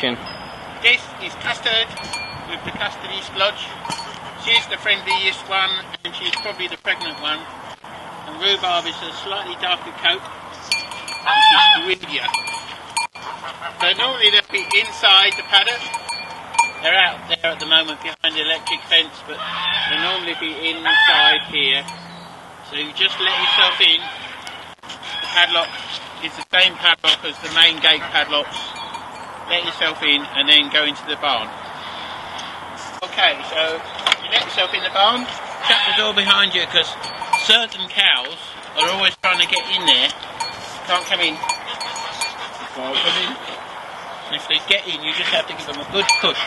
chicken. This is Custard with the custardy splodge. She's the friendliest one and she's probably the pregnant one. And Rhubarb is a slightly darker coat and she's greedier. So normally they'll be inside the paddock. They're out there at the moment behind the electric fence, but they'll normally be inside here. So you just let yourself in. The padlock is the same padlock as the main gate padlocks. Let yourself in and then go into the barn. Okay, so you let yourself in the barn, shut the door behind you because certain cows are always trying to get in there. Can't come in. Can't come in. And if they get in, you just have to give them a good push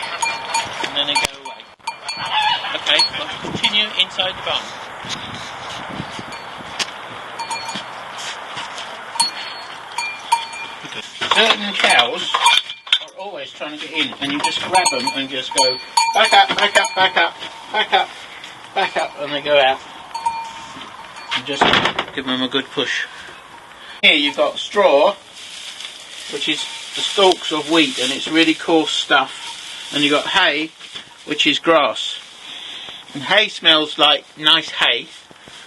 and then they go away. Okay, well, continue inside the barn. Certain cows are always trying to get in, and you just grab them and just go back up, back up, back up, back up, back up, and they go out. And just give them a good push. Here you've got straw, which is the stalks of wheat, and it's really coarse stuff. And you've got hay, which is grass. And hay smells like nice hay,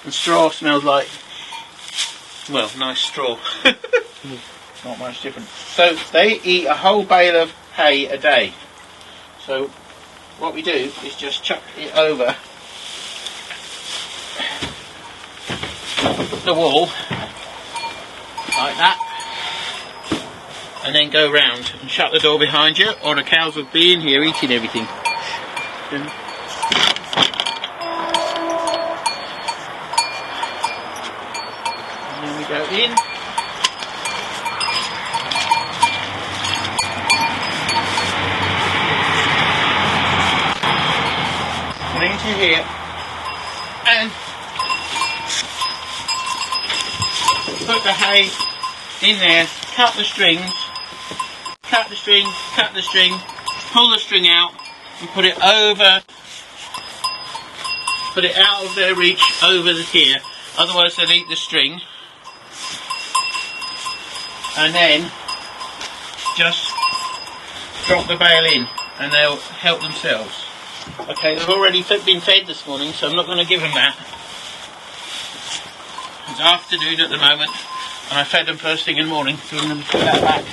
and straw smells like, well, nice straw. Not much different. So they eat a whole bale of hay a day. So what we do is just chuck it over the wall like that, and then go round and shut the door behind you, or the cows will be in here eating everything. And then we go in. Into here and put the hay in there, cut the strings, cut the string, pull the string out and put it over, put it out of their reach over the here, otherwise they'll eat the string. And then just drop the bale in and they'll help themselves. Okay, they've already been fed this morning, so I'm not going to give them that. It's afternoon at the moment, and I fed them first thing in the morning, so I'm going to put that back.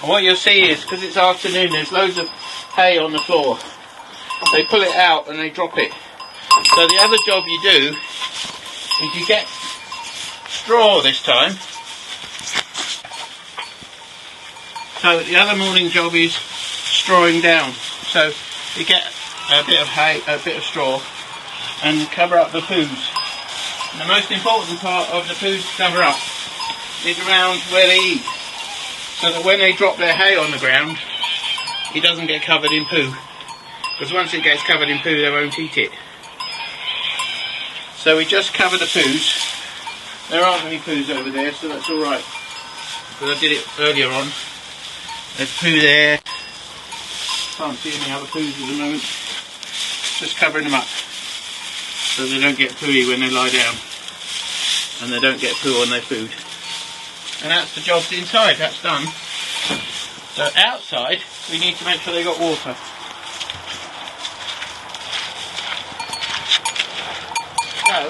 And what you'll see is, because it's afternoon, there's loads of hay on the floor. They pull it out and they drop it. So the other job you do is you get straw this time. So the other morning job is strawing down. So you get a bit of hay, a bit of straw, and cover up the poos. And the most important part of the poos to cover up is around where they eat, so that when they drop their hay on the ground, it doesn't get covered in poo. Because once it gets covered in poo, they won't eat it. So we just cover the poos. There aren't any poos over there, so that's all right. Because I did it earlier on. There's poo there. Can't see any other poos at the moment. Just covering them up so they don't get pooey when they lie down, and they don't get poo on their food. And that's the job inside, that's done. So outside we need to make sure they got water. So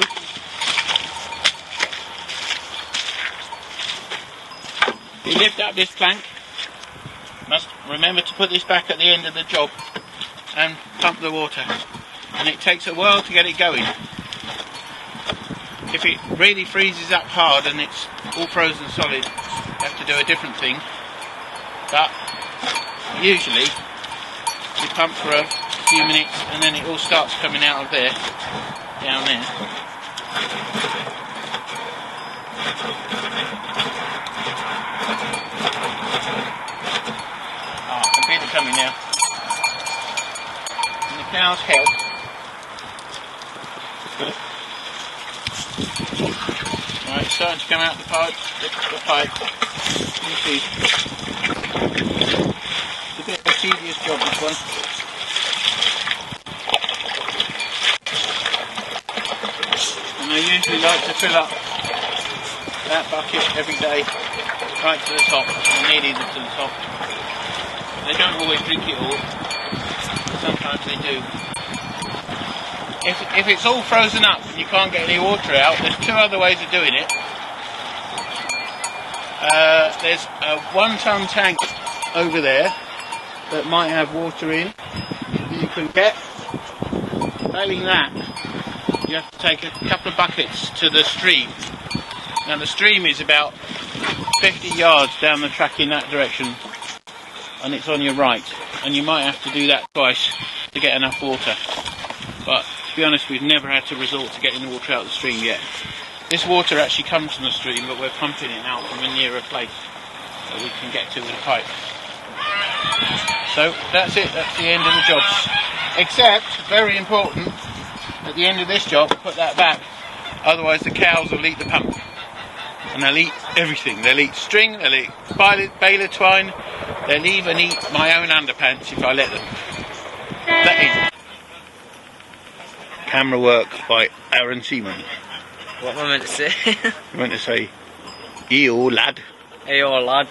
you lift up this plank. Must remember to put this back at the end of the job and pump the water, and it takes a while to get it going. If it really freezes up hard and it's all frozen solid, you have to do a different thing, but usually you pump for a few minutes and then it all starts coming out of there, down there. Coming now, and the cows help. Right, it's starting to come out the pipe. You see, it's a bit of a tedious job, this one. And I usually like to fill up that bucket every day right to the top, or nearly to the top. They don't always drink it all. Sometimes they do. If it's all frozen up and you can't get any water out, there's two other ways of doing it. There's a 1 ton tank over there that might have water in that you can get. Failing that, you have to take a couple of buckets to the stream. Now the stream is about 50 yards down the track in that direction, and it's on your right, and you might have to do that twice to get enough water. But to be honest, we've never had to resort to getting the water out of the stream yet. This water actually comes from the stream, but we're pumping it out from a nearer place that we can get to with a pipe. So that's it, that's the end of the jobs. Except, very important, at the end of this job, put that back, otherwise the cows will eat the pump. And they'll eat everything. They'll eat string, they'll eat baler twine, they'll even eat my own underpants if I let them. That is camera work by Aaron Seaman. What am I meant to say? You meant to say, "Eeyore lad." Eeyore lad.